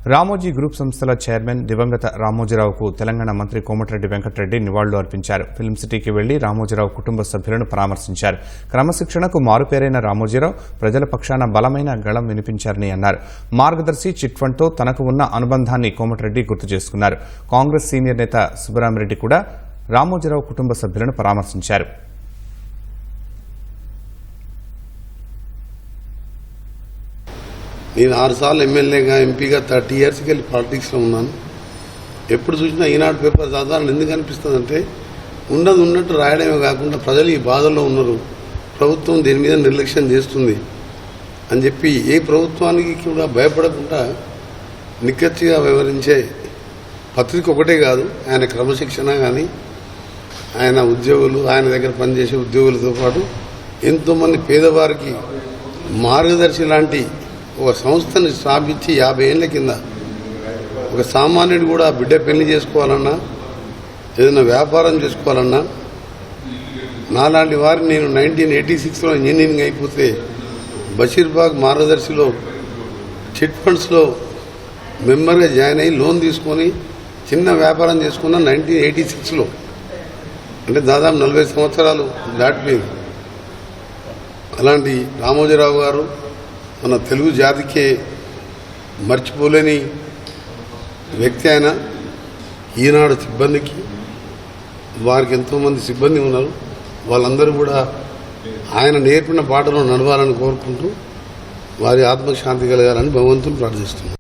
Ramoji group సంస్థల chairman దివంగత రామోజీరావుకు తెలంగాణ మంత్రి కోమటిరెడ్డి వెంకటరెడ్డి నివాళులు అర్పించారు. ఫిల్మ్ సిటీకి వెళ్లి రామోజీరావు కుటుంబ సభ్యులను పరామర్శించారు. క్రమశిక్షణకు మారుపేరైన రామోజీరావు ప్రజల పక్షాన బలమైన గళం వినిపించారని అన్నారు. మార్గదర్శి చిట్ ఫండ్తో తనకు ఉన్న అనుబంధాన్ని కోమటిరెడ్డి గుర్తు చేసుకున్నారు. కాంగ్రెస్ సీనియర్ నేత సుబ్బరామిరెడ్డి కూడా రామోజీరావు కుటుంబ సభ్యులను పరామర్శించారు. నేను 6 సార్లు ఎమ్మెల్యేగా ఎంపీగా 30 ఇయర్స్కి వెళ్ళి పాలిటిక్స్లో ఉన్నాను. ఎప్పుడు చూసినా ఈనాడు పేపర్ సాధారణ ఎందుకు అనిపిస్తుందంటే ఉన్నది ఉన్నట్టు రాయడమే కాకుండా ప్రజలు ఈ బాధల్లో ఉన్నారు, ప్రభుత్వం దీని మీద నిర్లక్ష్యం చేస్తుంది అని చెప్పి ఏ ప్రభుత్వానికి కూడా భయపడకుండా నిక్కచ్చిగా వివరించే పత్రిక ఒకటే కాదు, ఆయన క్రమశిక్షణ కానీ ఆయన ఉద్యోగులు, ఆయన దగ్గర పనిచేసే ఉద్యోగులతో పాటు ఎంతోమంది పేదవారికి మార్గదర్శి లాంటి ఒక సంస్థని స్థాపించి 50 ఏళ్ల కింద ఒక సామాన్యుడు కూడా బిడ్డ పెళ్లి చేసుకోవాలన్నా ఏదైనా వ్యాపారం చేసుకోవాలన్నా నాలాంటి వారిని నేను 1986లో ఇంజనీరింగ్ అయిపోతే బషీర్బాగ్ మార్గదర్శిలో చిట్ ఫండ్స్లో మెంబర్గా జాయిన్ అయ్యి లోన్ తీసుకొని చిన్న వ్యాపారం చేసుకున్న 1986లో, అంటే దాదాపు 40 సంవత్సరాలు దాటిపోయింది. అలాంటి రామోజీరావు గారు మన తెలుగు జాతికే మర్చిపోలేని వ్యక్తి. ఆయన ఈనాడు సిబ్బందికి వారికి ఎంతోమంది సిబ్బంది ఉన్నారు, వాళ్ళందరూ కూడా ఆయన నేర్పిన బాటలో నడవాలని కోరుకుంటూ వారి ఆత్మశాంతి కలగాలని భగవంతుని ప్రార్థిస్తున్నాను.